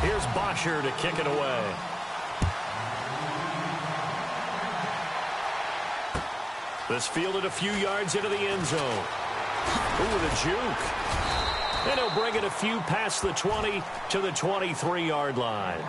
Here's Bosher to kick it away. This fielded a few yards into the end zone. Ooh, the juke. And he'll bring it a few past the 20 to the 23-yard line.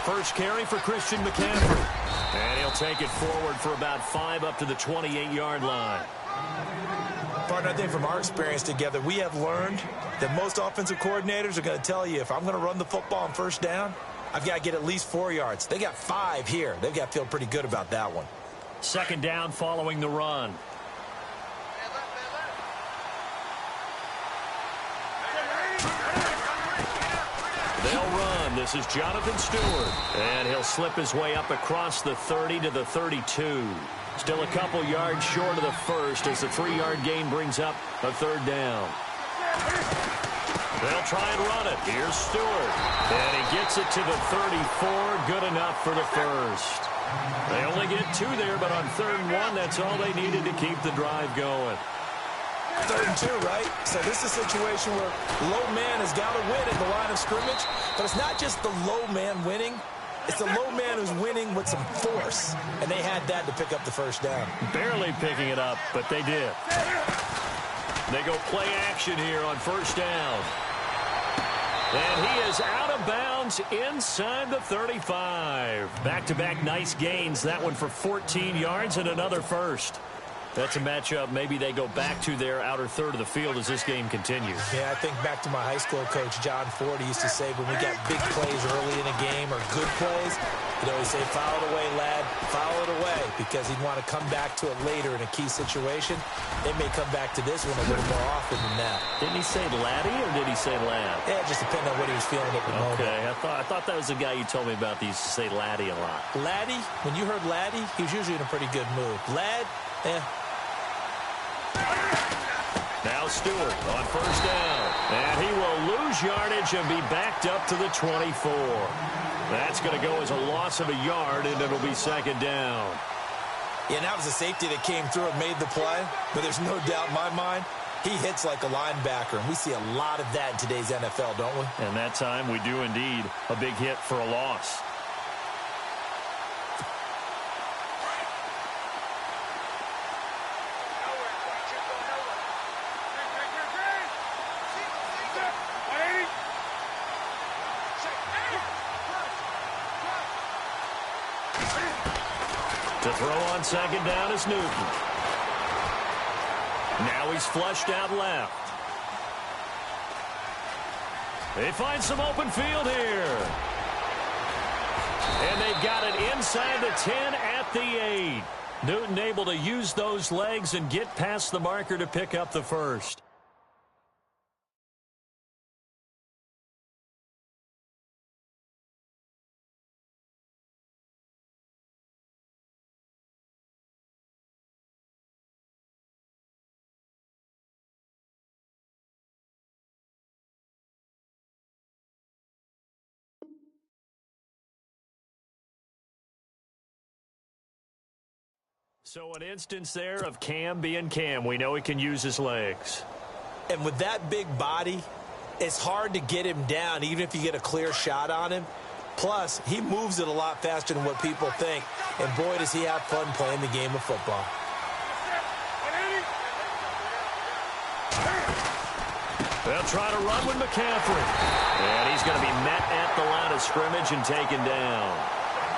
First carry for Christian McCaffrey. And he'll take it forward for about 5 up to the 28-yard line. Partner, I think from our experience together, we have learned that most offensive coordinators are going to tell you, if I'm going to run the football on first down, I've got to get at least 4 yards. They got 5 here. They've got to feel pretty good about that one. Second down following the run. They'll run. This is Jonathan Stewart. And he'll slip his way up across the 30 to the 32. Still a couple yards short of the first as the 3-yard gain brings up a third down. They'll try and run it. Here's Stewart. And he gets it to the 34. Good enough for the first. They only get 2 there, but on 3rd and 1, that's all they needed to keep the drive going. 3rd and 2, right? So this is a situation where low man has got to win at the line of scrimmage, but it's not just the low man winning. It's the low man who's winning with some force, and they had that to pick up the first down. Barely picking it up, but they did. They go play action here on first down. And he is out of bounds inside the 35. Back-to-back nice gains. That one for 14 yards and another first. That's a matchup maybe they go back to their outer third of the field as this game continues. Yeah, I think back to my high school coach, John Ford. He used to say when we got big plays early in a game or good plays, he'd always say, foul it away, lad, foul it away, because he'd want to come back to it later in a key situation. They may come back to this one a little more often than that. Didn't he say laddie or did he say lad? Yeah, it just depended on what he was feeling at the moment. Okay, I thought that was the guy you told me about that used to say laddie a lot. Laddie, when you heard laddie, he was usually in a pretty good mood. Lad, Now Stewart on first down. And he will lose yardage and be backed up to the 24. That's going to go as a loss of a yard, and it'll be 2nd down. Yeah, that was a safety that came through and made the play. But there's no doubt in my mind, he hits like a linebacker. And we see a lot of that in today's NFL, don't we? And that time we do indeed. A big hit for a loss. To throw on 2nd down is Newton. Now he's flushed out left. They find some open field here. And they've got it inside the 10 at the 8. Newton able to use those legs and get past the marker to pick up the first. So an instance there of Cam being Cam. We know he can use his legs. And with that big body, it's hard to get him down, even if you get a clear shot on him. Plus, he moves it a lot faster than what people think. And boy, does he have fun playing the game of football. They'll try to run with McCaffrey. And he's going to be met at the line of scrimmage and taken down.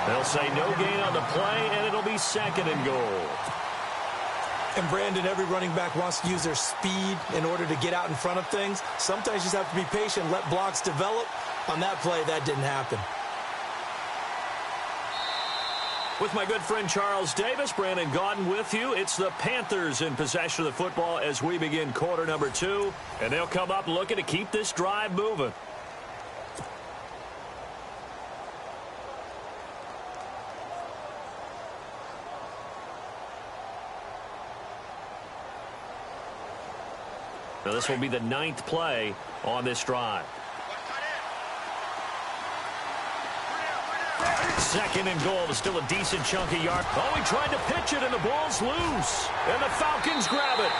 They'll say no gain on the play, and it'll be 2nd and goal. And, Brandon, every running back wants to use their speed in order to get out in front of things. Sometimes you just have to be patient, let blocks develop. On that play, that didn't happen. With my good friend Charles Davis, Brandon Gaudin with you. It's the Panthers in possession of the football as we begin quarter number 2. And they'll come up looking to keep this drive moving. Now this will be the 9th play on this drive. 2nd and goal. Is still a decent chunk of yard. Oh, he tried to pitch it, and the ball's loose. And the Falcons grab it.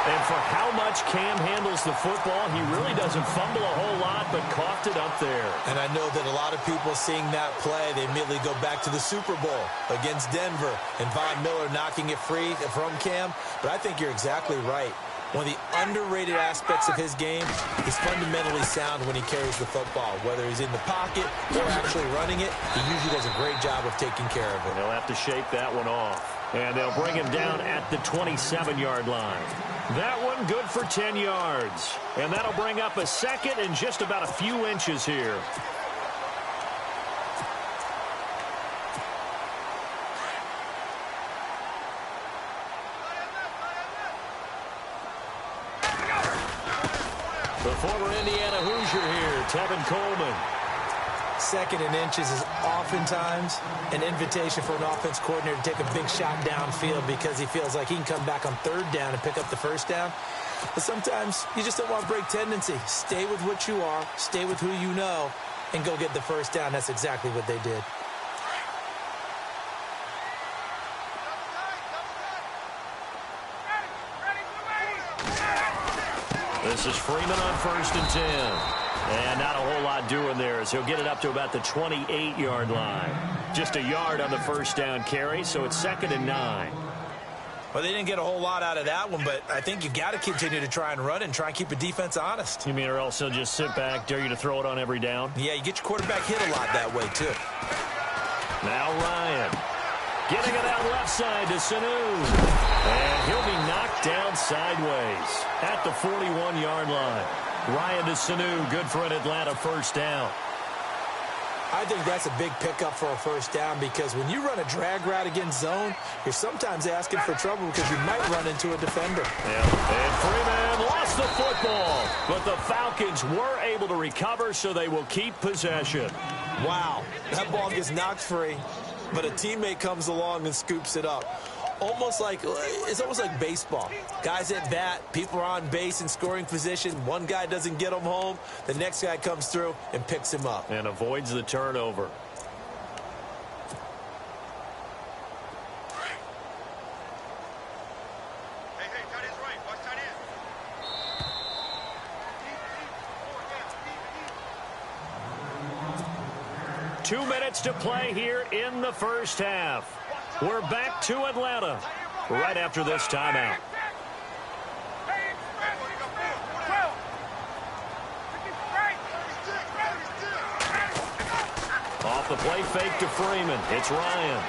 And for how much Cam handles the football, he really doesn't fumble a whole lot, but coughed it up there. And I know that a lot of people seeing that play, they immediately go back to the Super Bowl against Denver and Von Miller knocking it free from Cam. But I think you're exactly right. One of the underrated aspects of his game, he's fundamentally sound when he carries the football. Whether he's in the pocket or actually running it, he usually does a great job of taking care of it. They'll have to shake that one off. And they'll bring him down at the 27-yard line. That one good for 10 yards. And that'll bring up a 2nd and just about a few inches here. The former Indiana Hoosier here, Tevin Coleman. 2nd and inches is oftentimes an invitation for an offense coordinator to take a big shot downfield because he feels like he can come back on 3rd down and pick up the 1st down. But sometimes you just don't want break tendency. Stay with what you are, stay with who you know, and go get the 1st down. That's exactly what they did. This is Freeman on 1st and 10. And not a whole lot doing there as he'll get it up to about the 28-yard line. Just a yard on the 1st down carry, so it's 2nd and 9. Well, they didn't get a whole lot out of that one, but I think you got to continue to try and run and try and keep the defense honest. You mean or else he'll just sit back, dare you to throw it on every down? Yeah, you get your quarterback hit a lot that way, too. Now Ryan. Getting it out left side to Sanu. And he'll be knocked down sideways at the 41-yard line. Ryan to Sanu, good for an Atlanta 1st down. I think that's a big pickup for a 1st down because when you run a drag route against zone, you're sometimes asking for trouble because you might run into a defender. Yeah. And Freeman lost the football, but the Falcons were able to recover, so they will keep possession. Wow, that ball gets knocked free, but a teammate comes along and scoops it up. It's almost like baseball. Guys at bat, people are on base in scoring position. One guy doesn't get him home. The next guy comes through and picks him up. And avoids the turnover. Hey, tight end's right. Watch tight end. 2 minutes to play here in the 1st half. We're back to Atlanta right after this timeout. Off the play fake to Freeman. It's Ryan.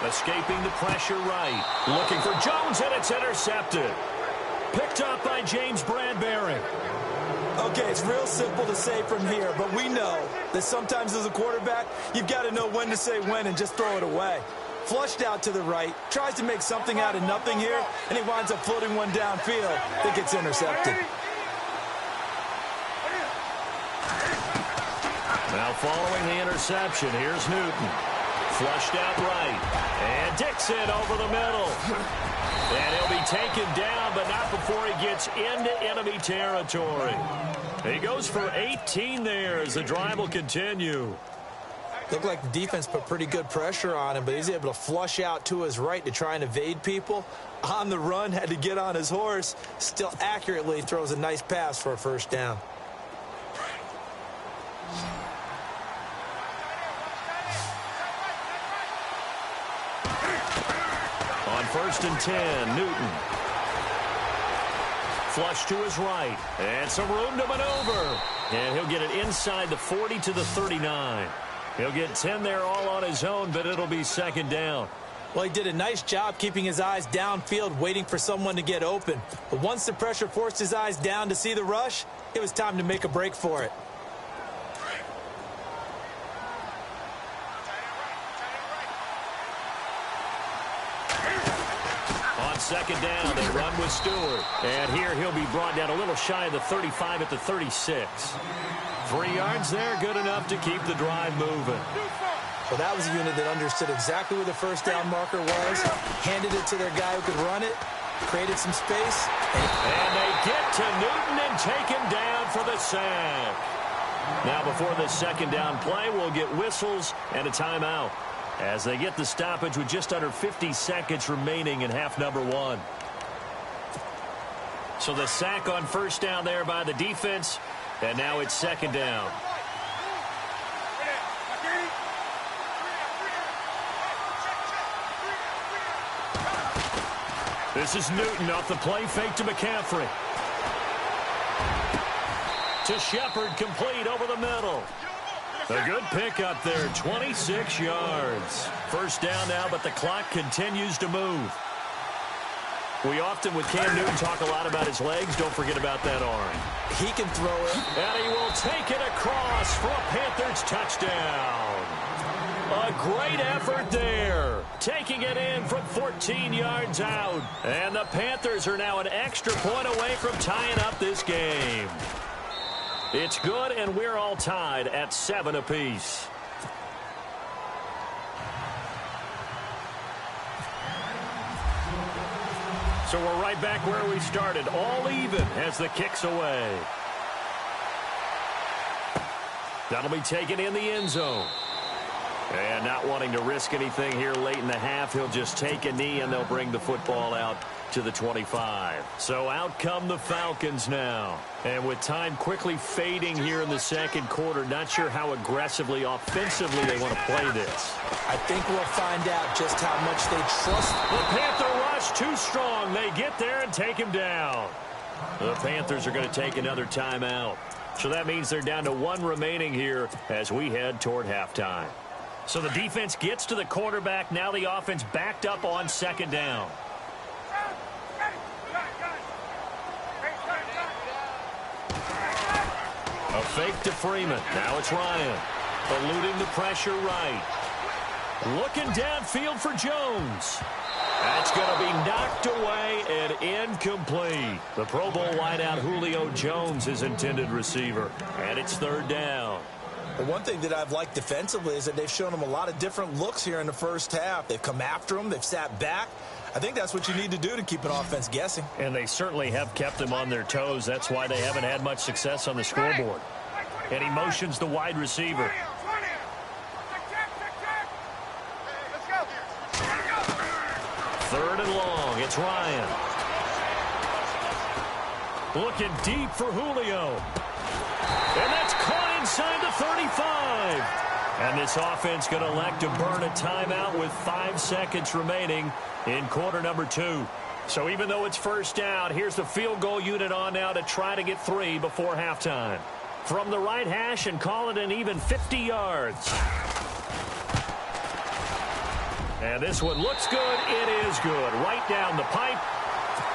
Escaping the pressure right. Looking for Jones, and it's intercepted. Picked up by James Bradbury. Okay, it's real simple to say from here, but we know that sometimes as a quarterback, you've got to know when to say when and just throw it away. Flushed out to the right, tries to make something out of nothing here, and he winds up floating one downfield that gets intercepted. Now following the interception, here's Newton. Flushed out right. And Dixon over the middle. And he'll be taken down, but not before he gets into enemy territory. He goes for 18 there as the drive will continue. Looked like the defense put pretty good pressure on him, but he's able to flush out to his right to try and evade people. On the run, had to get on his horse. Still accurately throws a nice pass for a 1st down. On 1st and 10, Newton. Flush to his right. And some room to maneuver. And he'll get it inside the 40 to the 39. He'll get 10 there all on his own, but it'll be 2nd down. Well, he did a nice job keeping his eyes downfield, waiting for someone to get open. But once the pressure forced his eyes down to see the rush, it was time to make a break for it. On 2nd down, they run with Stewart. And here he'll be brought down a little shy of the 35 at the 36. 3 yards there, good enough to keep the drive moving. Well, that was a unit that understood exactly where the 1st down marker was, handed it to their guy who could run it, created some space. And they get to Newton and take him down for the sack. Now before this second down play, we'll get whistles and a timeout as they get the stoppage with just under 50 seconds remaining in half number 1. So the sack on first down there by the defense, and now it's second down. This is Newton off the play fake to McCaffrey. To Shepard, complete over the middle. A good pickup there, 26 yards. First down now, but the clock continues to move. We often, with Cam Newton, talk a lot about his legs. Don't forget about that arm. He can throw it. And he will take it across for a Panthers touchdown. A great effort there. Taking it in from 14 yards out. And the Panthers are now an extra point away from tying up this game. It's good, and we're all tied at 7 apiece. So we're right back where we started, all even as the kick's away. That'll be taken in the end zone. And not wanting to risk anything here late in the half, he'll just take a knee, and they'll bring the football out to the 25. So out come the Falcons now. And with time quickly fading here in the second quarter, not sure how aggressively, offensively they want to play this. I think we'll find out just how much they trust. The Panther rush too strong. They get there and take him down. The Panthers are going to take another timeout. So that means they're down to 1 remaining here as we head toward halftime. So the defense gets to the quarterback. Now the offense backed up on second down. A fake to Freeman. Now it's Ryan. Eluding the pressure right. Looking downfield for Jones. That's going to be knocked away and incomplete. The Pro Bowl wideout Julio Jones is intended receiver. And it's third down. The one thing that I've liked defensively is that they've shown him a lot of different looks here in the first half. They've come after him. They've sat back. I think that's what you need to do to keep an offense guessing. And they certainly have kept them on their toes. That's why they haven't had much success on the scoreboard. And he motions the wide receiver. Third and long. It's Ryan. Looking deep for Julio. And that's caught inside the 35. And this offense going to elect to burn a timeout with 5 seconds remaining in quarter number 2. So even though it's first down, here's the field goal unit on now to try to get 3 before halftime. From the right hash and call it an even 50 yards. And this one looks good. It is good. Right down the pipe.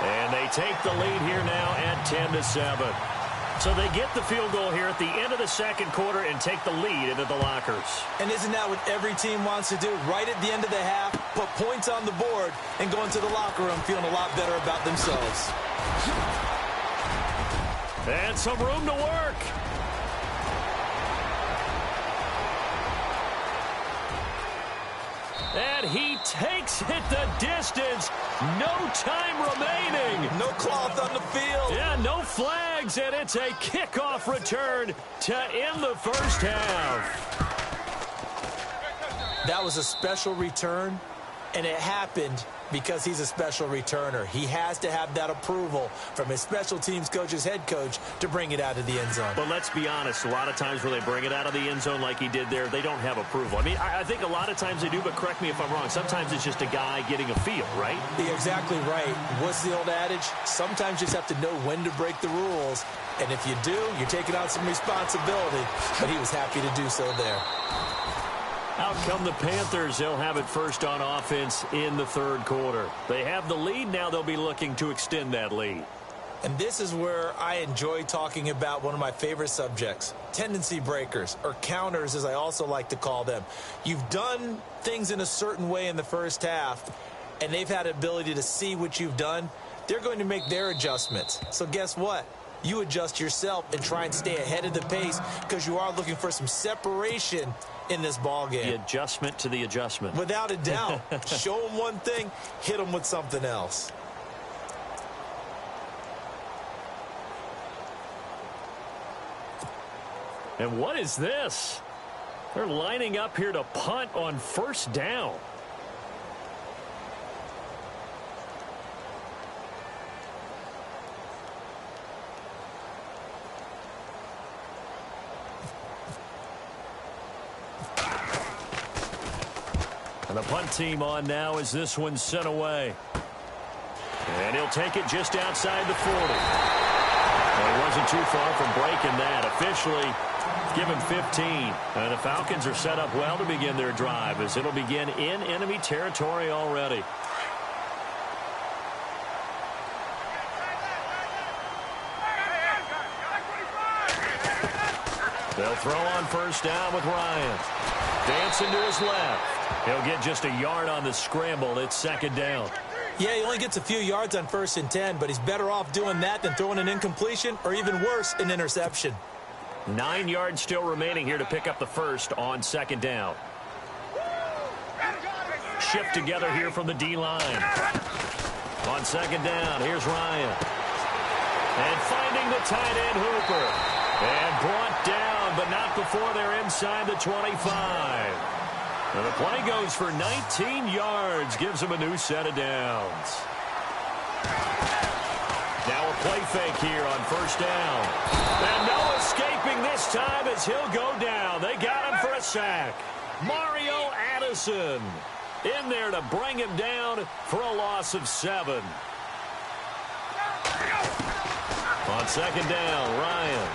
And they take the lead here now at 10-7. So they get the field goal here at the end of the second quarter and take the lead into the lockers. And isn't that what every team wants to do? Right at the end of the half, put points on the board and go into the locker room feeling a lot better about themselves. And some room to work. And he takes it the distance. No time remaining. No cloth on the field. Yeah, no flags, and it's a kickoff return to end the first half. That was a special return, and it happened because he's a special returner. He has to have that approval from his special teams coach's head coach to bring it out of the end zone. But let's be honest, a lot of times when they bring it out of the end zone like he did there, they don't have approval. I mean, I think a lot of times they do, but correct me if I'm wrong. Sometimes it's just a guy getting a feel, right? You're exactly right. What's the old adage? Sometimes you just have to know when to break the rules. And if you do, you're taking on some responsibility. But he was happy to do so there. Out come the Panthers. They'll have it first on offense in the third quarter. They have the lead. Now they'll be looking to extend that lead. And this is where I enjoy talking about one of my favorite subjects, tendency breakers, or counters as I also like to call them. You've done things in a certain way in the first half, and they've had the ability to see what you've done. They're going to make their adjustments. So guess what? You adjust yourself and try and stay ahead of the pace because you are looking for some separation in this ball game. The adjustment to the adjustment. Without a doubt. Show them one thing, hit them with something else. And what is this? They're lining up here to punt on first down. And the punt team on now as this one's sent away. And he'll take it just outside the 40. Well, he wasn't too far from breaking that. Officially, give him 15. And the Falcons are set up well to begin their drive as it'll begin in enemy territory already. They'll throw on first down with Ryan. Dancing to his left. He'll get just a yard on the scramble. It's second down. Yeah, he only gets a few yards on 1st and 10, but he's better off doing that than throwing an incompletion or even worse, an interception. 9 yards still remaining here to pick up the first on second down. Shift together here from the D-line. On second down, here's Ryan. And finding the tight end Hooper. And brought down, but not before they're inside the 25. And the play goes for 19 yards, gives him a new set of downs. Now a play fake here on first down. And no escaping this time as he'll go down. They got him for a sack. Mario Addison in there to bring him down for a loss of 7. On second down, Ryan.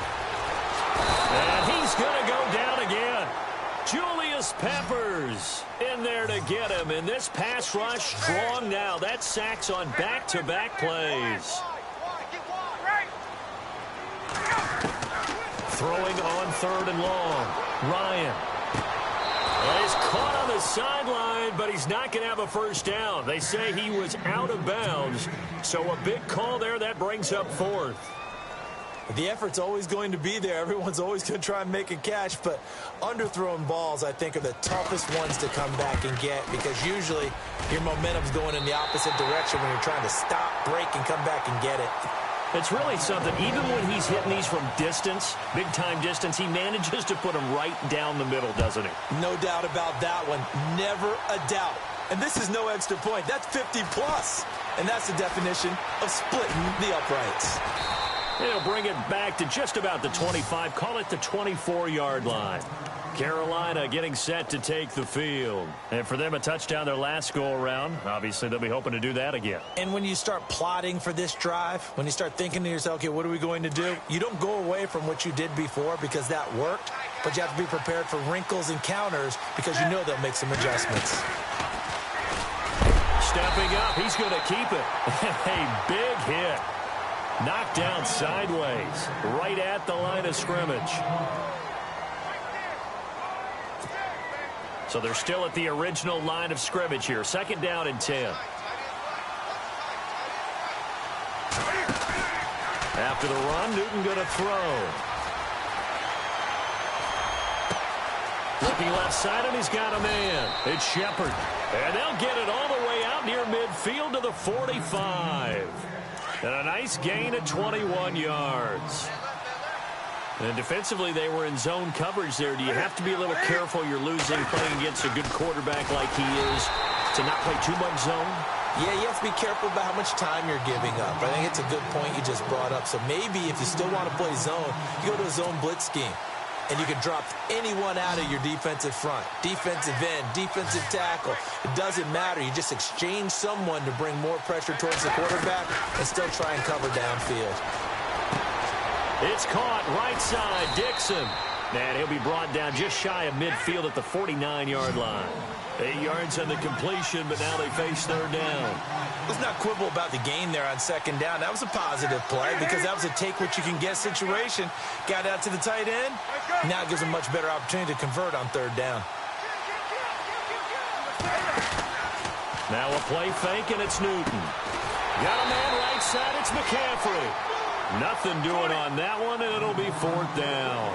And he's going to go down again. Julius Peppers in there to get him. And this pass rush strong now. That sacks on back-to-back plays. Throwing on third and long. Ryan. Well, he's caught on the sideline, but he's not going to have a first down. They say he was out of bounds. So a big call there. That brings up fourth. The effort's always going to be there. Everyone's always going to try and make a catch, but underthrown balls, I think, are the toughest ones to come back and get because usually your momentum's going in the opposite direction when you're trying to stop, break, and come back and get it. It's really something. Even when he's hitting these from distance, big-time distance, he manages to put them right down the middle, doesn't he? No doubt about that one. Never a doubt. And this is no extra point. That's 50-plus. And that's the definition of splitting the uprights. He'll bring it back to just about the 25. Call it the 24-yard line. Carolina getting set to take the field. And for them, a touchdown their last go-around. Obviously, they'll be hoping to do that again. And when you start plotting for this drive, when you start thinking to yourself, okay, what are we going to do? You don't go away from what you did before because that worked, but you have to be prepared for wrinkles and counters because you know they'll make some adjustments. Stepping up, he's going to keep it. A big hit. Knocked down sideways, right at the line of scrimmage. So they're still at the original line of scrimmage here. Second down and 10. After the run, Newton going to throw. Looking left side, and he's got a man. It's Shepard. And they'll get it all the way out near midfield to the 45. And a nice gain of 21 yards. And defensively, they were in zone coverage there. Do you have to be a little careful you're losing playing against a good quarterback like he is to not play too much zone? Yeah, you have to be careful about how much time you're giving up. I think it's a good point you just brought up. So maybe if you still want to play zone, you go to a zone blitz scheme. And you can drop anyone out of your defensive front. Defensive end, defensive tackle. It doesn't matter. You just exchange someone to bring more pressure towards the quarterback and still try and cover downfield. It's caught right side, Dixon. And he'll be brought down just shy of midfield at the 49-yard line. 8 yards on the completion, but now they face third down. Let's not quibble about the gain there on second down. That was a positive play because that was a take-what-you-can-get situation. Got out to the tight end. Now it gives a much better opportunity to convert on third down. Now a play fake, and it's Newton. Got a man right side, it's McCaffrey. Nothing doing on that one, and it'll be fourth down.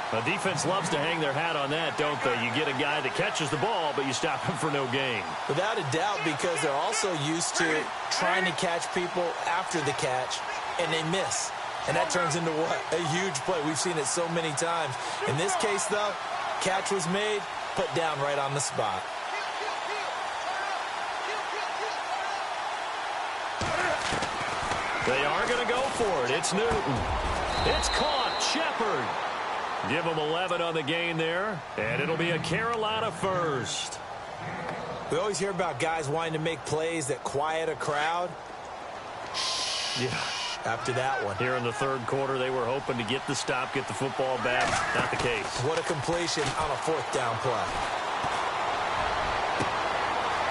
The defense loves to hang their hat on that, don't they? You get a guy that catches the ball, but you stop him for no gain. Without a doubt, because they're also used to trying to catch people after the catch, and they miss. and that turns into what? A huge play. We've seen it so many times. In this case, though, catch was made, put down right on the spot. They are going to go for it. It's Newton. It's caught. Shepard. Give them 11 on the gain there, and it'll be a Carolina first. We always hear about guys wanting to make plays that quiet a crowd. Yeah. After that one. Here in the third quarter, they were hoping to get the stop, get the football back. Not the case. What a completion on a fourth down play.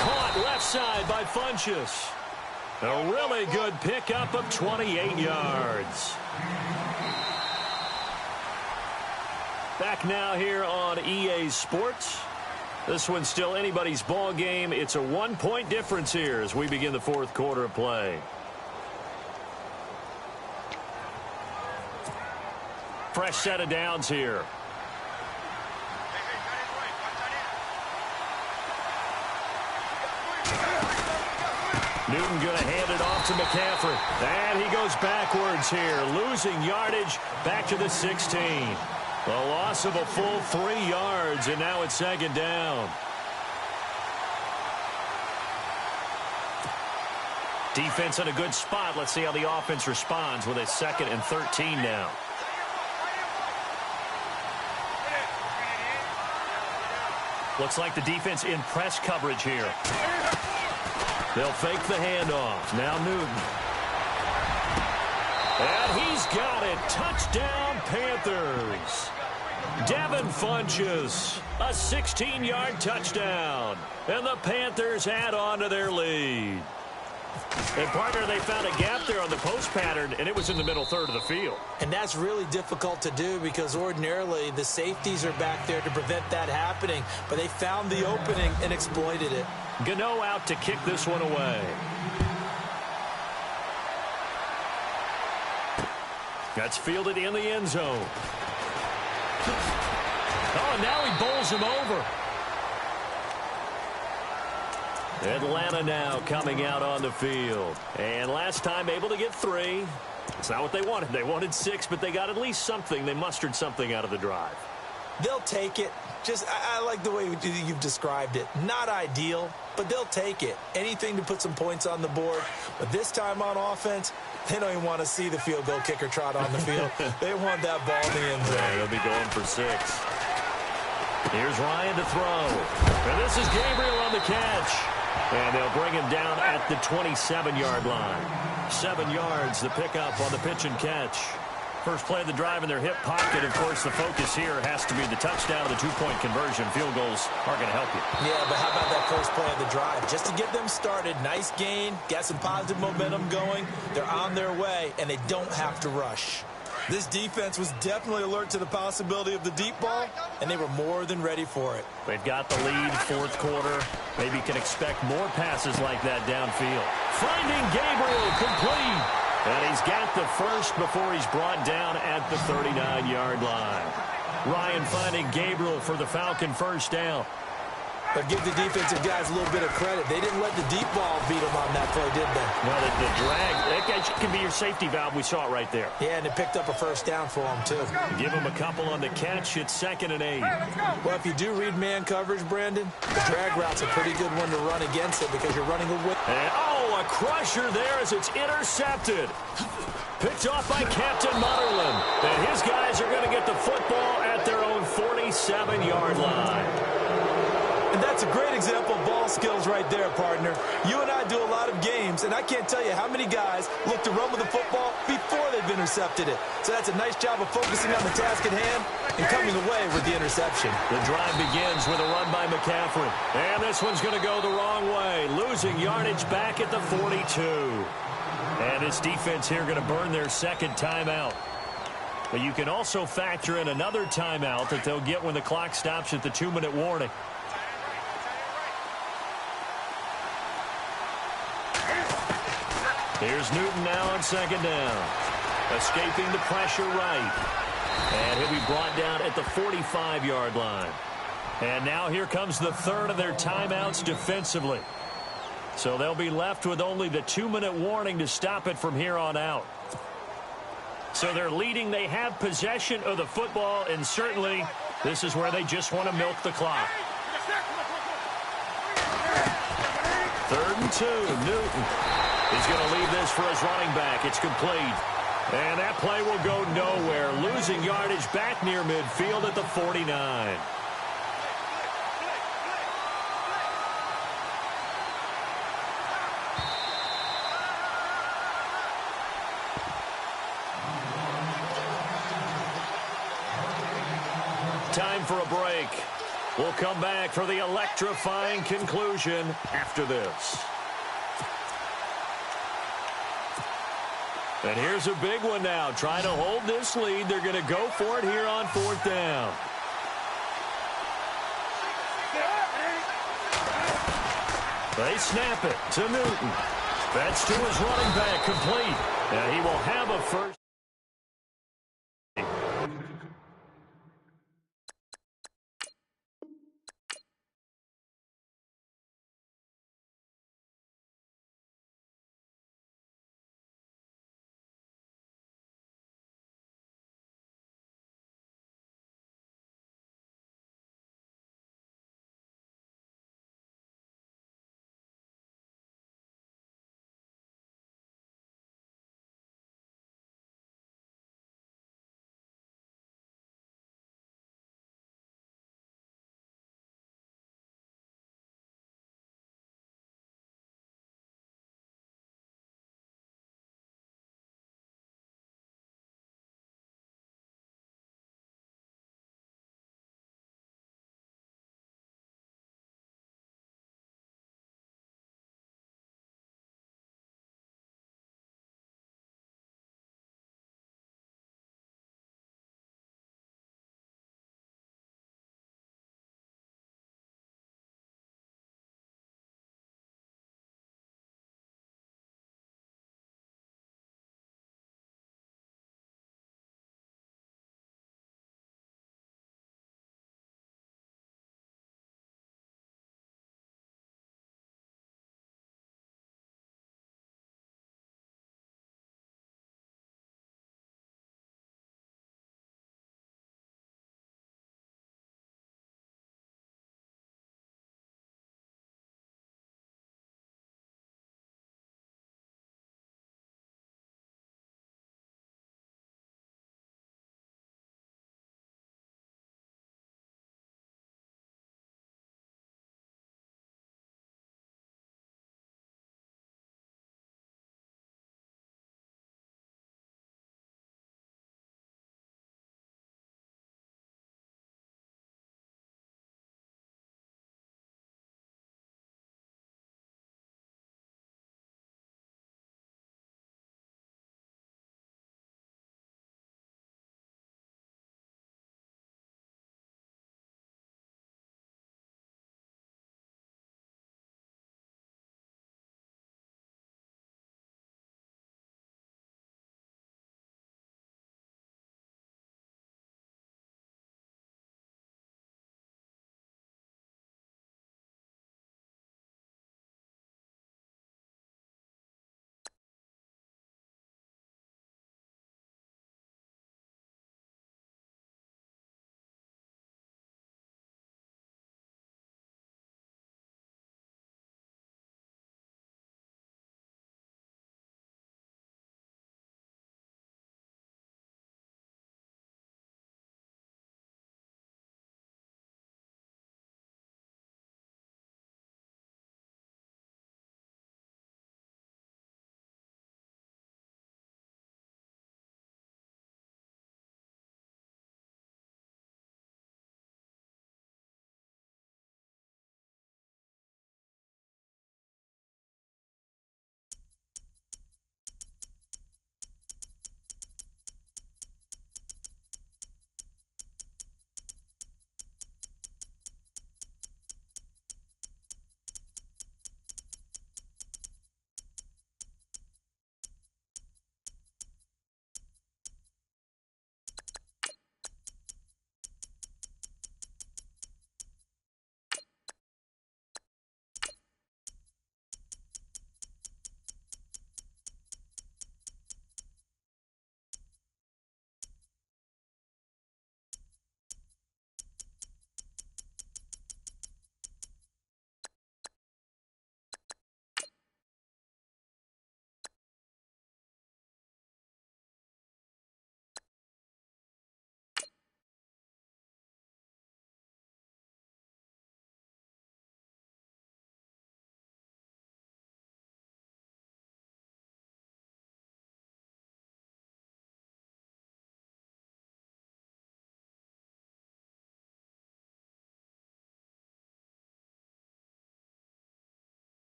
Caught left side by Funchess. A really good pickup of 28 yards. Back now here on EA Sports. This one's still anybody's ball game. It's a 1-point difference here as we begin the fourth quarter of play. Fresh set of downs here. Newton going to hand it off to McCaffrey. And he goes backwards here, losing yardage back to the 16. A loss of a full 3 yards, and now it's second down. Defense in a good spot. Let's see how the offense responds with a 2nd and 13 now. Looks like the defense in press coverage here. They'll fake the handoff. Now Newton. And he's got it. Touchdown, Panthers. Devin Funchess, a 16-yard touchdown. And the Panthers add on to their lead. And, partner, they found a gap there on the post pattern, and it was in the middle third of the field. And that's really difficult to do because ordinarily the safeties are back there to prevent that happening. But they found the opening and exploited it. Gano out to kick this one away. That's fielded in the end zone. Oh, and now he bowls him over. Atlanta now coming out on the field. And last time able to get 3. It's not what they wanted. They wanted 6, but they got at least something. They mustered something out of the drive. They'll take it. I like the way you've described it. Not ideal, but they'll take it. Anything to put some points on the board. But this time on offense, they don't even want to see the field goal kicker trot on the field. They want that ball in the end zone. Yeah, they'll be going for 6. Here's Ryan to throw. And this is Gabriel on the catch. And they'll bring him down at the 27-yard line. 7 yards, the pickup on the pitch and catch. First play of the drive in their hip pocket. Of course, the focus here has to be the touchdown and the 2-point conversion. Field goals are going to help you. Yeah, but how about that first play of the drive? Just to get them started, nice gain, got some positive momentum going. They're on their way, and they don't have to rush. This defense was definitely alert to the possibility of the deep ball, and they were more than ready for it. They've got the lead, fourth quarter. Maybe can expect more passes like that downfield. Finding Gabriel complete. And he's got the first before he's brought down at the 39-yard line. Ryan finding Gabriel for the Falcon first down. But give the defensive guys a little bit of credit. They didn't let the deep ball beat them on that play, did they? No, the drag, that can be your safety valve. We saw it right there. Yeah, and it picked up a first down for them, too. Give them a couple on the catch. It's 2nd and 8. Well, if you do read man coverage, Brandon, the drag route's a pretty good one to run against it because you're running away. And, a crusher there as it's intercepted. Picked off by Captain Mutterland. And his guys are going to get the football at their own 47-yard line. And that's a great example of ball skills right there, partner. You and I do a lot of games, and I can't tell you how many guys look to run with the football before they've intercepted it. So that's a nice job of focusing on the task at hand and coming away with the interception. The drive begins with a run by McCaffrey. And this one's going to go the wrong way, losing yardage back at the 42. And this defense here going to burn their second timeout. But you can also factor in another timeout that they'll get when the clock stops at the 2-minute warning. Here's Newton now on second down. Escaping the pressure right. And he'll be brought down at the 45-yard line. And now here comes the third of their timeouts defensively. So they'll be left with only the 2-minute warning to stop it from here on out. So they're leading. They have possession of the football, and certainly this is where they just want to milk the clock. 3rd and 2. Newton is going to leave this for his running back. It's complete. And that play will go nowhere. Losing yardage back near midfield at the 49. Time for a break. We'll come back for the electrifying conclusion after this. And here's a big one now. Trying to hold this lead. They're going to go for it here on 4th down. They snap it to Newton. That's to his running back, complete. And he will have a first.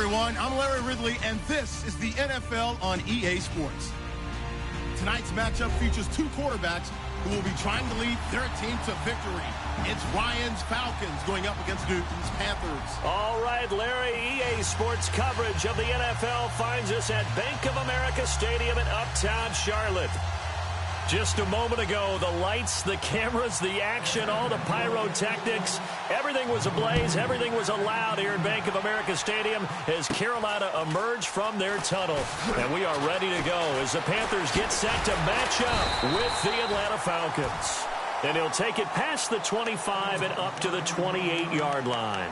everyone. I'm Larry Ridley, and this is the NFL on EA Sports. Tonight's matchup features two quarterbacks who will be trying to lead their team to victory. It's Ryan's Falcons going up against Newton's Panthers. All right, Larry, EA Sports coverage of the NFL finds us at Bank of America Stadium in Uptown Charlotte. Just a moment ago, the lights, the cameras, the action, all the pyrotechnics, everything was ablaze, everything was allowed here at Bank of America Stadium as Carolina emerged from their tunnel. And we are ready to go as the Panthers get set to match up with the Atlanta Falcons. And he'll take it past the 25 and up to the 28-yard line.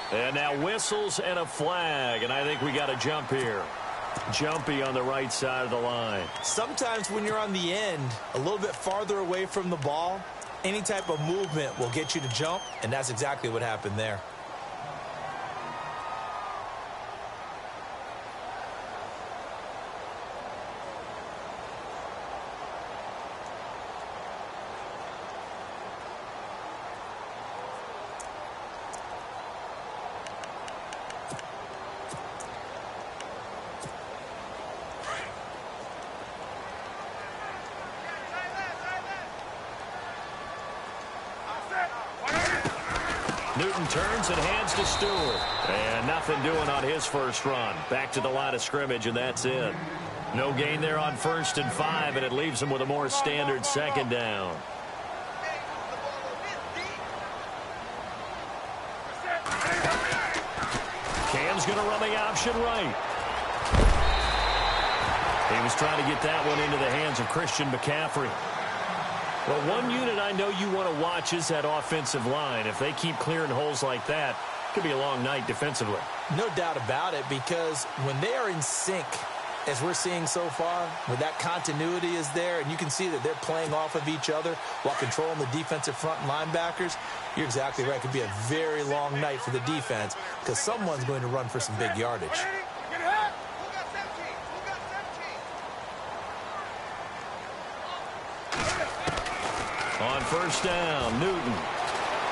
And now whistles and a flag, and I think we got a jump here. Jumpy on the right side of the line. Sometimes when you're on the end, a little bit farther away from the ball, any type of movement will get you to jump, and that's exactly what happened there. Newton turns and hands to Stewart. And nothing doing on his first run. Back to the line of scrimmage, and that's it. No gain there on 1st and 5, and it leaves him with a more standard 2nd down. Cam's going to run the option right. He was trying to get that one into the hands of Christian McCaffrey. Well, one unit I know you want to watch is that offensive line. If they keep clearing holes like that, it could be a long night defensively. No doubt about it, because when they are in sync, as we're seeing so far, when that continuity is there, and you can see that they're playing off of each other while controlling the defensive front linebackers, you're exactly right. It could be a very long night for the defense because someone's going to run for some big yardage. On 1st down, Newton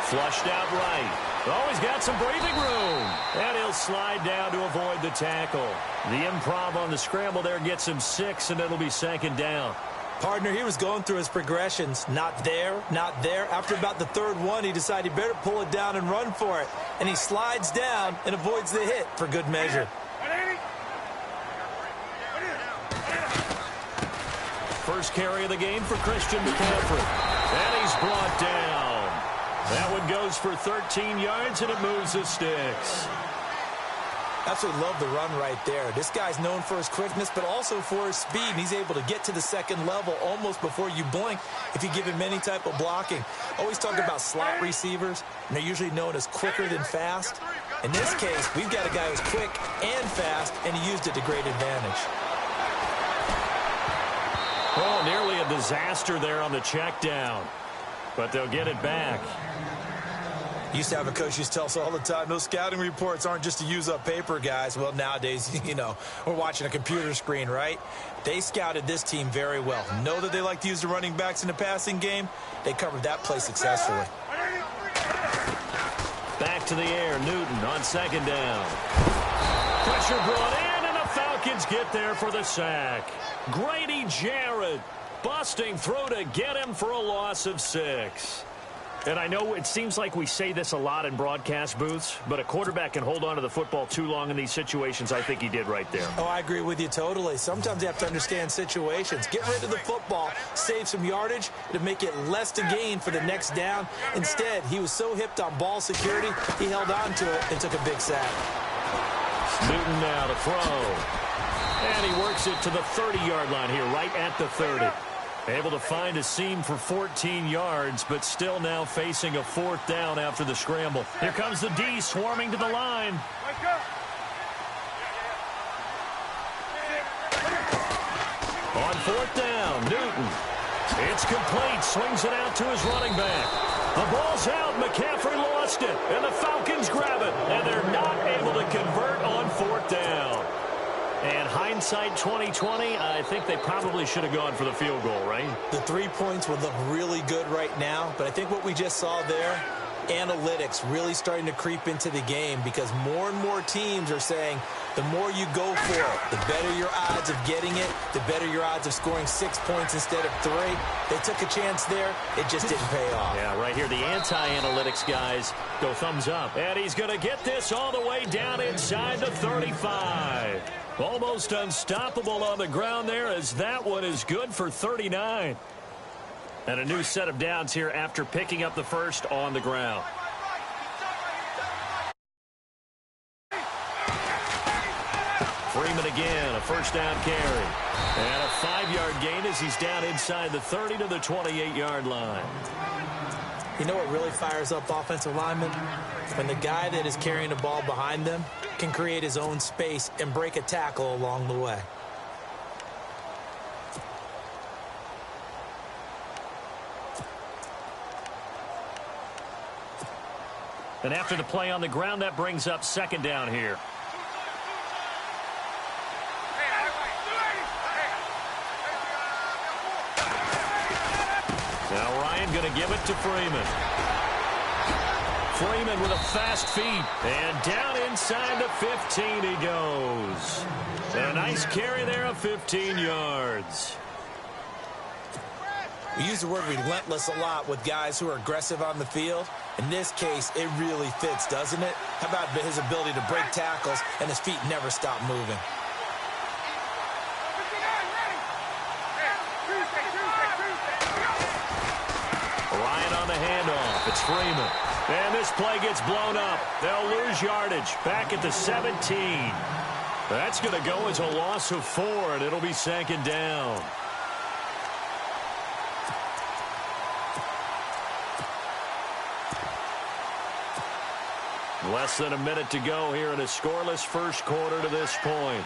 flushed out right. Oh, he's got some breathing room. And he'll slide down to avoid the tackle. The improv on the scramble there gets him 6, and it'll be 2nd down. Partner, he was going through his progressions. Not there, not there. After about the 3rd one, he decided he better pull it down and run for it. And he slides down and avoids the hit for good measure. First carry of the game for Christian McCaffrey. And he's brought down. That one goes for 13 yards, and it moves the sticks. Absolutely love the run right there. This guy's known for his quickness, but also for his speed, and he's able to get to the 2nd level almost before you blink if you give him any type of blocking. Always talk about slot receivers, and they're usually known as quicker than fast. In this case, we've got a guy who's quick and fast, and he used it to great advantage. Oh, nearly a disaster there on the check down, but they'll get it back. Used to have a coach used to tell us all the time, those scouting reports aren't just to use up paper, guys. Well, nowadays, we're watching a computer screen, right? They scouted this team very well. Know that they like to use the running backs in the passing game. They covered that play successfully. Back to the air, Newton on 2nd down. Pressure brought in, and the Falcons get there for the sack. Grady Jarrett busting through to get him for a loss of 6. And I know it seems like we say this a lot in broadcast booths, but a quarterback can hold on to the football too long in these situations. I think he did right there. Oh, I agree with you totally. Sometimes you have to understand situations. Get rid of the football, save some yardage to make it less to gain for the next down. Instead, he was so hipped on ball security, he held on to it and took a big sack. Newton now to throw. And he works it to the 30-yard line here, right at the 30. Able to find a seam for 14 yards, but still now facing a 4th down after the scramble. Here comes the D swarming to the line. On 4th down, Newton. It's complete. Swings it out to his running back. The ball's out. McCaffrey lost it. And the Falcons grab it. And they're not able to convert on 4th down. And hindsight 2020, I think they probably should have gone for the field goal, right? The 3 points would look really good right now, but I think what we just saw there, analytics really starting to creep into the game because more and more teams are saying the more you go for it, the better your odds of getting it, the better your odds of scoring 6 points instead of 3. They took a chance there. It just didn't pay off. Yeah, right here, the anti-analytics guys go thumbs up. And he's going to get this all the way down inside the 35. Almost unstoppable on the ground there as that one is good for 39. And a new set of downs here after picking up the first on the ground. Freeman again, a 1st down carry. And a 5-yard gain as he's down inside the 30 to the 28-yard line. You know what really fires up offensive linemen? When the guy that is carrying the ball behind them can create his own space and break a tackle along the way. And after the play on the ground, that brings up 2nd down here. Now Ryan going to give it to Freeman. Freeman with a fast feet. And down inside the 15 he goes. And a nice carry there of 15 yards. We use the word relentless a lot with guys who are aggressive on the field. In this case, it really fits, doesn't it? How about his ability to break tackles and his feet never stop moving? Ryan on the handoff. It's Freeman. And this play gets blown up. They'll lose yardage back at the 17. That's going to go as a loss of 4, and it'll be 2nd down. Less than a minute to go here in a scoreless first quarter to this point.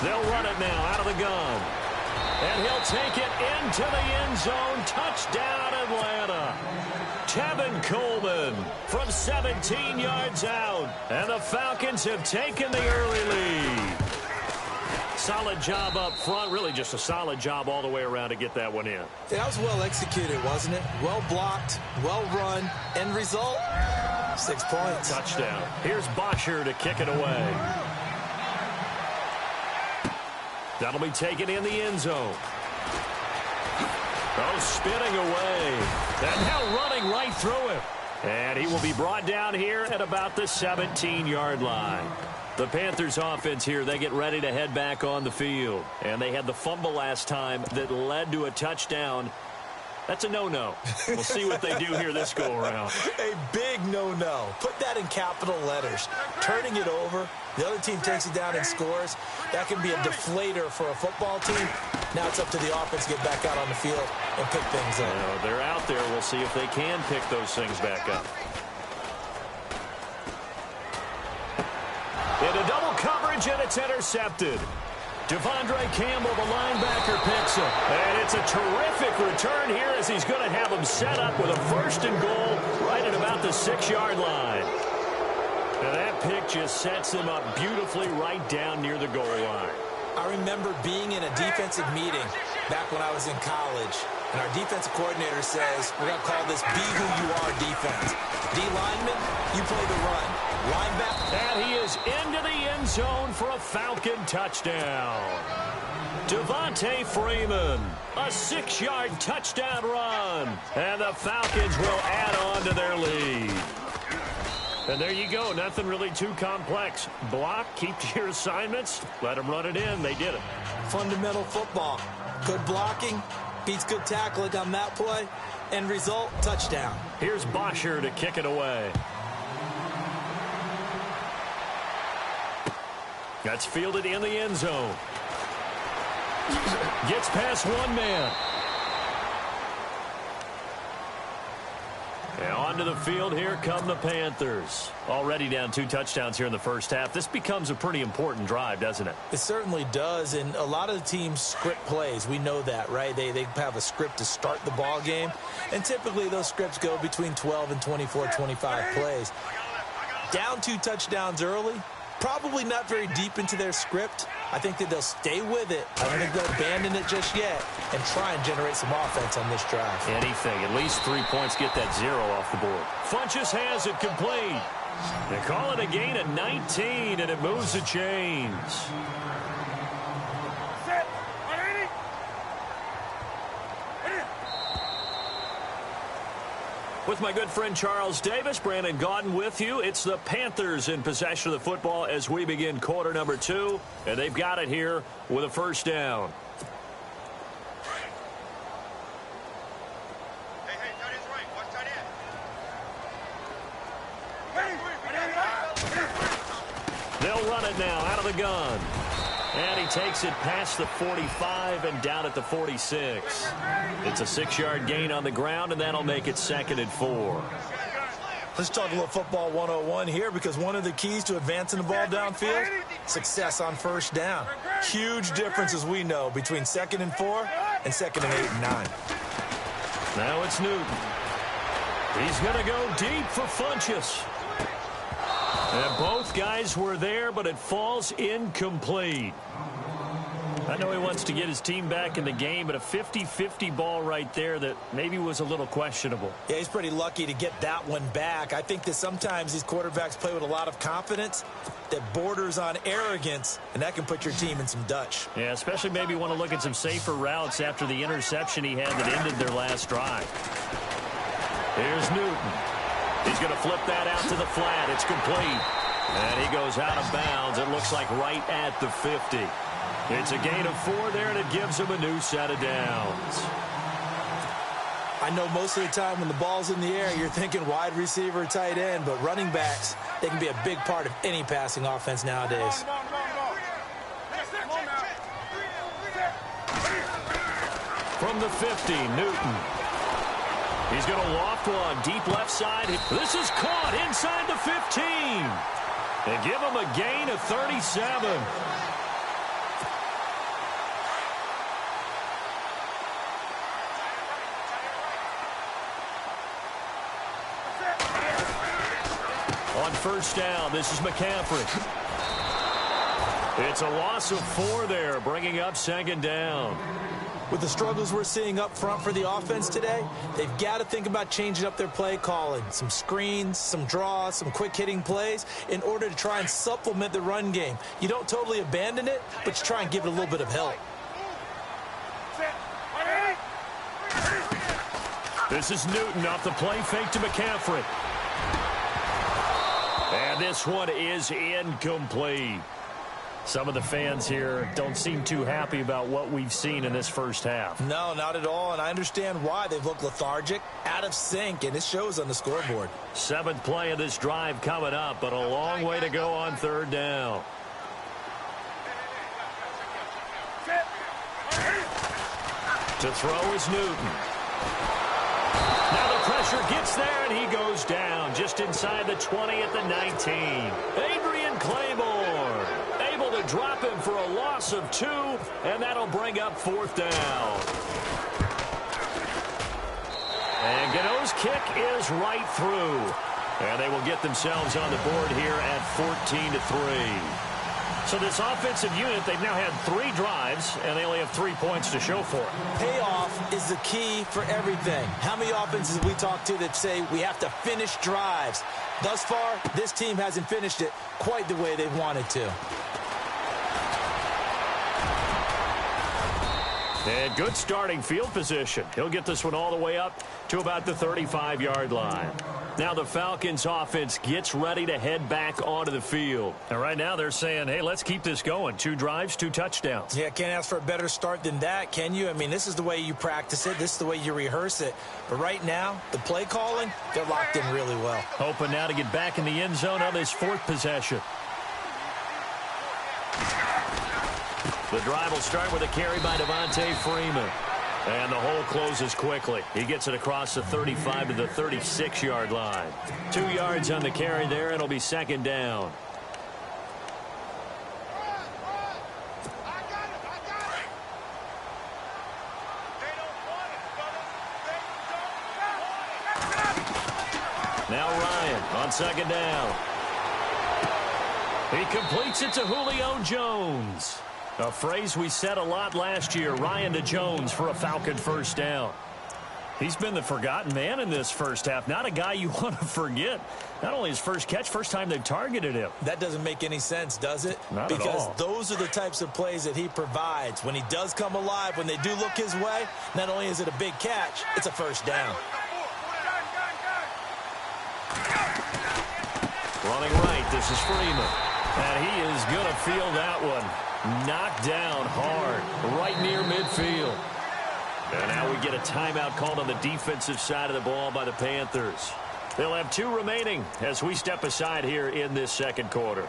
They'll run it now out of the gun. And he'll take it into the end zone. Touchdown, Atlanta. Tevin Coleman from 17 yards out. And the Falcons have taken the early lead. Solid job up front. Really just a solid job all the way around to get that one in. That was well executed, wasn't it? Well blocked, well run. End result, 6 points. Touchdown. Here's Bosher to kick it away. That'll be taken in the end zone. Oh, spinning away. And now running right through him. And he will be brought down here at about the 17-yard line. The Panthers offense here, they get ready to head back on the field. And they had the fumble last time that led to a touchdown. That's a no-no. We'll see what they do here this go-around. A big no-no. Put that in capital letters. Turning it over, the other team takes it down and scores. That can be a deflator for a football team. Now it's up to the offense to get back out on the field and pick things up. They're out there. We'll see if they can pick those things back up. Into double coverage, and it's intercepted. Devondre Campbell, the linebacker, picks him. And it's a terrific return here as he's going to have him set up with a 1st and goal right at about the 6-yard line. And that pick just sets him up beautifully right down near the goal line. I remember being in a defensive meeting back when I was in college, and our defensive coordinator says, we're going to call this be who you are defense. D lineman, you play the run. Linebacker. And he is into the end zone for a Falcon touchdown. Devontae Freeman, a 6-yard touchdown run. And the Falcons will add on to their lead. And there you go. Nothing really too complex. Block, keep to your assignments, let them run it in. They did it. Fundamental football. Good blocking beats good tackling on that play. End result, touchdown. Here's Bosher to kick it away. That's fielded in the end zone. Gets past one man. And onto the field, here come the Panthers. Already down 2 touchdowns here in the first half. This becomes a pretty important drive, doesn't it? It certainly does, and a lot of the teams script plays. We know that, right? They have a script to start the ball game, and typically those scripts go between 12 and 24, 25 plays. Down 2 touchdowns early, probably not very deep into their script. I think that they'll stay with it. I don't think they'll abandon it just yet and try and generate some offense on this drive. Anything. At least 3 points, get that 0 off the board. Funchess has it complete. They call it a gain of 19, and it moves the chains. With my good friend Charles Davis, Brandon Gaudin with you. It's the Panthers in possession of the football as we begin quarter number 2. And they've got it here with a first down. Hey, tight end's right. Watch tight end. They'll run it now out of the gun. And he takes it past the 45 and down at the 46. It's a 6-yard gain on the ground, and that'll make it 2nd and 4. Let's talk a little football 101 here, because one of the keys to advancing the ball downfield, success on first down. Huge difference, as we know, between 2nd and 4 and 2nd and 8 and 9. Now it's Newton. He's going to go deep for Funchess. And both guys were there, but it falls incomplete. I know he wants to get his team back in the game, but a 50-50 ball right there that maybe was a little questionable. Yeah, he's pretty lucky to get that one back. I think that sometimes these quarterbacks play with a lot of confidence that borders on arrogance, and that can put your team in some Dutch. Yeah, especially maybe want to look at some safer routes after the interception he had that ended their last drive. Here's Newton. He's going to flip that out to the flat. It's complete. And he goes out of bounds. It looks like right at the 50. It's a gain of 4 there, and it gives him a new set of downs. I know most of the time when the ball's in the air, you're thinking wide receiver, tight end, but running backs, they can be a big part of any passing offense nowadays. From the 50, Newton. He's going to loft one deep left side. This is caught inside the 15. They give him a gain of 37. On first down, this is McCaffrey. It's a loss of 4 there, bringing up 2nd down. With the struggles we're seeing up front for the offense today, they've got to think about changing up their play calling. Some screens, some draws, some quick-hitting plays in order to try and supplement the run game. You don't totally abandon it, but you try and give it a little bit of help. This is Newton off the play fake to McCaffrey. And this one is incomplete. Some of the fans here don't seem too happy about what we've seen in this first half. No, not at all, and I understand why. They've looked lethargic, out of sync, and it shows on the scoreboard. 7th play of this drive coming up, but a long way to go on 3rd down. To throw is Newton. Now the pressure gets there, and he goes down just inside the 20 at the 19. Adrian Claiborne able to drop him for a loss of 2, and that'll bring up 4th down. And Gano's kick is right through. And they will get themselves on the board here at 14-3. So this offensive unit, they've now had 3 drives, and they only have 3 points to show for it. Payoff is the key for everything. How many offenses have we talked to that say we have to finish drives? Thus far, this team hasn't finished it quite the way they wanted to. And good starting field position. He'll get this one all the way up to about the 35-yard line. Now the Falcons offense gets ready to head back onto the field. And right now they're saying, hey, let's keep this going. 2 drives, 2 touchdowns. Yeah, can't ask for a better start than that, can you? I mean, this is the way you practice it. This is the way you rehearse it. But right now, the play calling, they're locked in really well. Hoping now to get back in the end zone on this 4th possession. The The drive will start with a carry by Devontae Freeman. And the hole closes quickly. He gets it across the 35 to the 36-yard line. 2 yards on the carry there. It'll be second down. Now Ryan on second down. He completes it to Julio Jones. A phrase we said a lot last year, Ryan to Jones for a Falcon first down. He's been the forgotten man in this first half. Not a guy you want to forget. Not only his first catch, first time they've targeted him. That doesn't make any sense, does it? Not at all. Because those are the types of plays that he provides. When he does come alive, when they do look his way, not only is it a big catch, it's a first down. Running right, this is Freeman. And he is going to field that one. Knocked down hard, right near midfield. And now we get a timeout called on the defensive side of the ball by the Panthers. They'll have 2 remaining as we step aside here in this second quarter.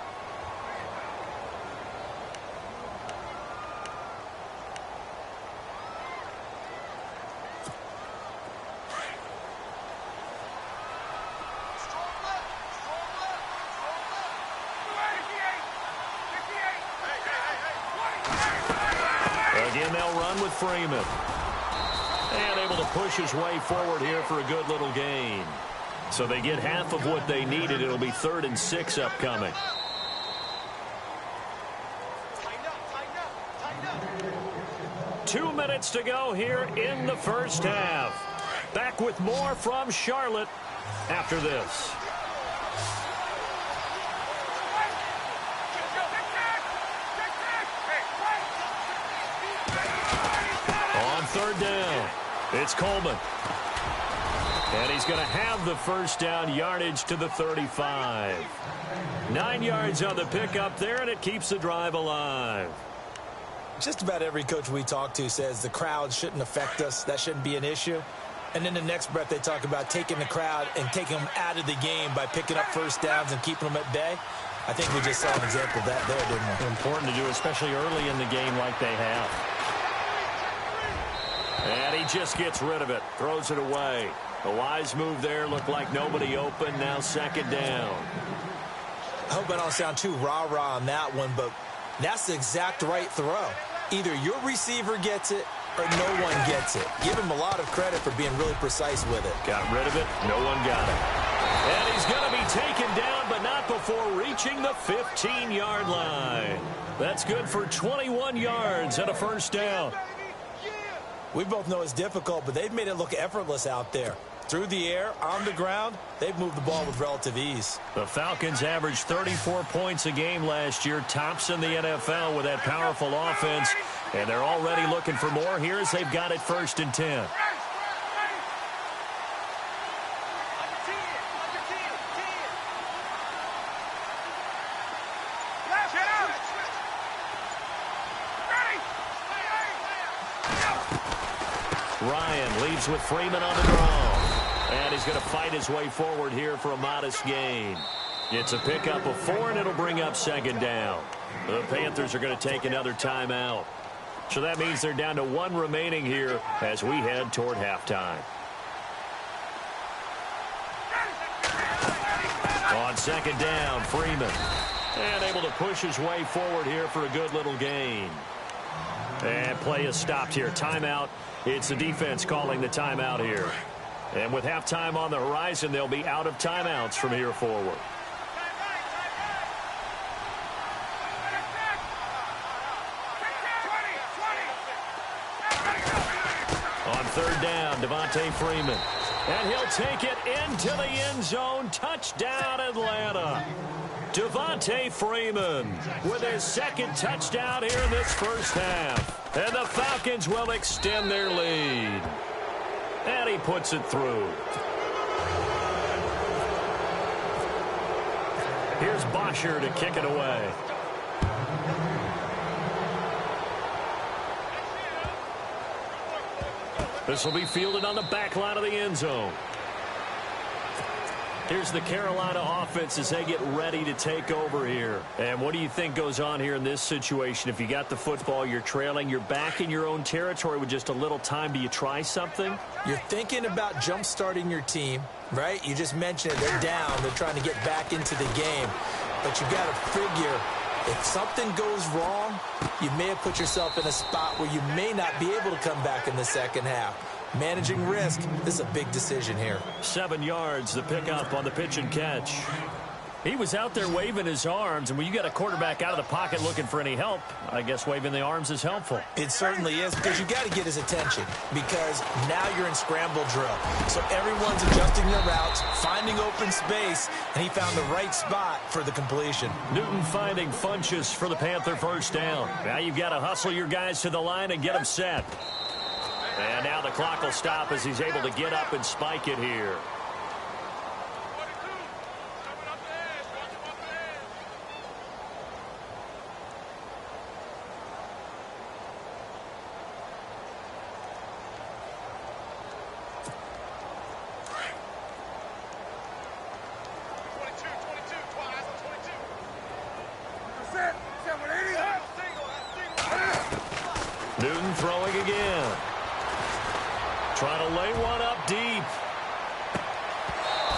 Again, they'll run with Freeman. And able to push his way forward here for a good little gain. So they get half of what they needed. It'll be 3rd and 6 upcoming. Tighten up. 2 minutes to go here in the first half. Back with more from Charlotte after this. On 3rd down, it's Coleman. And he's going to have the first down, yardage to the 35. 9 yards on the pickup there, and it keeps the drive alive. Just about every coach we talk to says the crowd shouldn't affect us. That shouldn't be an issue. And in the next breath, they talk about taking the crowd and taking them out of the game by picking up first downs and keeping them at bay. I think we just saw an example of that there, didn't we? Important to do, especially early in the game like they have. And he just gets rid of it, throws it away. A wise move there, looked like nobody open, now second down. I hope I don't sound too rah-rah on that one, but that's the exact right throw. Either your receiver gets it or no one gets it. Give him a lot of credit for being really precise with it. Got rid of it, no one got it. And he's going to be taken down, but not before reaching the 15-yard line. That's good for 21 yards and a first down. We both know it's difficult, but they've made it look effortless out there. Through the air, on the ground, they've moved the ball with relative ease. The Falcons averaged 34 points a game last year, tops in the NFL with that powerful offense, and they're already looking for more here as they've got it 1st and 10. Ryan leaves with Freeman on the draw. And he's going to fight his way forward here for a modest gain. It's a pickup of 4, and it'll bring up second down. The Panthers are going to take another timeout. So that means they're down to 1 remaining here as we head toward halftime. On second down, Freeman. And able to push his way forward here for a good little gain. And play is stopped here. Timeout. It's the defense calling the timeout here. And with halftime on the horizon, they'll be out of timeouts from here forward. On 3rd down, Devontae Freeman. And he'll take it into the end zone. Touchdown, Atlanta. Devontae Freeman with his 2nd touchdown here in this first half. And the Falcons will extend their lead. And he puts it through. Here's Bosher to kick it away. This will be fielded on the back line of the end zone. Here's the Carolina offense as they get ready to take over here. And what do you think goes on here in this situation? If you got the football, you're trailing, you're back in your own territory with just a little time. Do you try something? You're thinking about jump-starting your team, right? You just mentioned it. They're down. They're trying to get back into the game. But you got to figure, if something goes wrong, you may have put yourself in a spot where you may not be able to come back in the second half. Managing risk, this is a big decision here. 7 yards, the pickup on the pitch and catch. He was out there waving his arms, and when you got a quarterback out of the pocket looking for any help, I guess waving the arms is helpful. It certainly is, because you got to get his attention, because now you're in scramble drill. So everyone's adjusting their routes, finding open space, and he found the right spot for the completion. Newton finding Funchess for the Panther first down. Now you've got to hustle your guys to the line and get them set. And now the clock will stop as he's able to get up and spike it here. Newton throwing again. Trying to lay one up deep.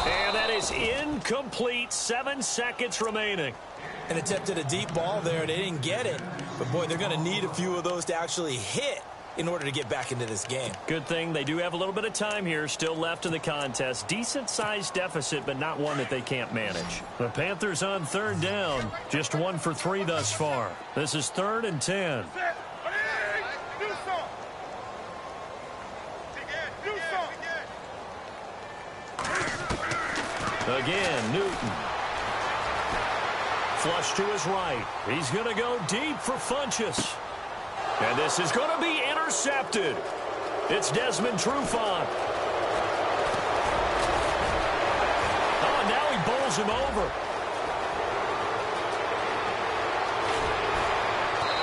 And that is incomplete. 7 seconds remaining. And attempted a deep ball there. They didn't get it. But, boy, they're going to need a few of those to actually hit in order to get back into this game. Good thing they do have a little bit of time here still left in the contest. Decent-sized deficit, but not one that they can't manage. The Panthers on third down. Just 1 for 3 thus far. This is 3rd and 10. Again, Newton. Flush to his right. He's going to go deep for Funchess. And this is going to be intercepted. It's Desmond Trufant. Oh, now he bowls him over.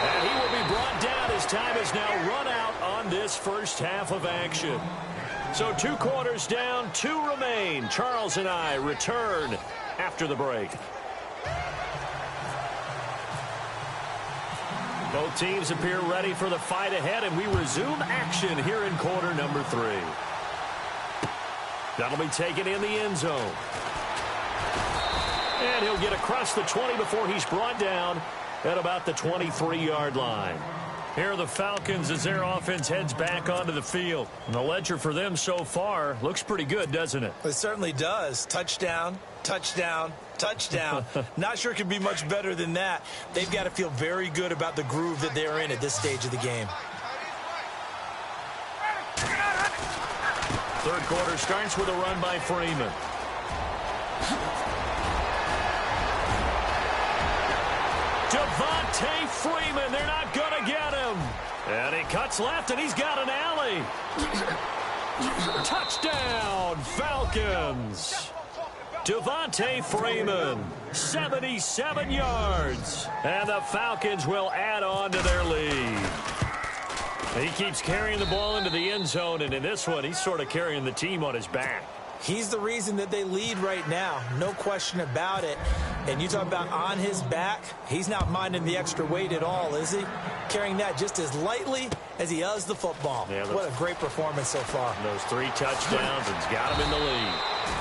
And he will be brought down as time is now run out on this first half of action. So 2 quarters down, 2 remain. Charles and I return after the break. Both teams appear ready for the fight ahead, and we resume action here in quarter number 3. That'll be taken in the end zone. And he'll get across the 20 before he's brought down at about the 23-yard line. Here are the Falcons as their offense heads back onto the field. And the ledger for them so far looks pretty good, doesn't it? It certainly does. Touchdown, touchdown, touchdown. Not sure it could be much better than that. They've got to feel very good about the groove that they're in at this stage of the game. Third quarter starts with a run by Freeman. Devontae Freeman, they're not going to get him. And he cuts left, and he's got an alley. Touchdown, Falcons. Devontae Freeman, 77 yards. And the Falcons will add on to their lead. He keeps carrying the ball into the end zone, and in this one, he's sort of carrying the team on his back. He's the reason that they lead right now. No question about it. And you talk about on his back, he's not minding the extra weight at all, is he? Carrying that just as lightly as he does the football. Yeah, what a great performance so far. Those 3 touchdowns and's got him in the lead.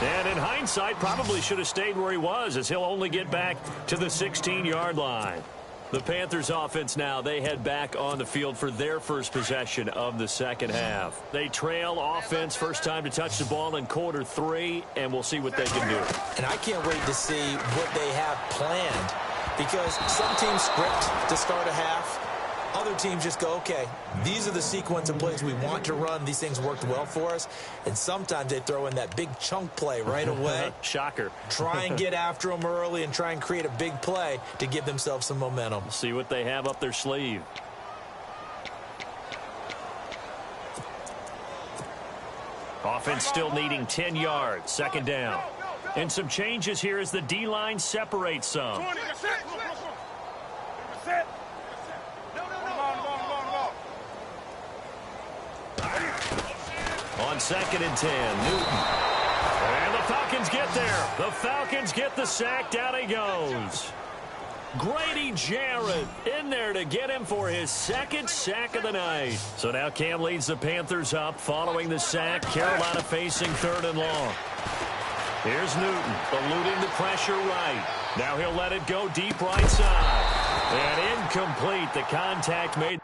And in hindsight, probably should have stayed where he was, as he'll only get back to the 16-yard line. The Panthers offense now, they head back on the field for their first possession of the second half. They trail offense, first time to touch the ball in quarter 3, and we'll see what they can do. And I can't wait to see what they have planned, because some teams script to start a half. Other teams just go, okay, these are the sequence of plays we want to run. These things worked well for us. And sometimes they throw in that big chunk play right away. Shocker. Try and get after them early and try and create a big play to give themselves some momentum. See what they have up their sleeve. Offense still needing 10 yards. Second down. And some changes here as the D-line separates some. On 2nd and 10, Newton. And the Falcons get there. The Falcons get the sack. Down he goes. Grady Jarrett in there to get him for his second sack of the night. So now Cam leads the Panthers up following the sack. Carolina facing 3rd and long. Here's Newton eluding the pressure right. Now he'll let it go deep right side. And incomplete. The contact made.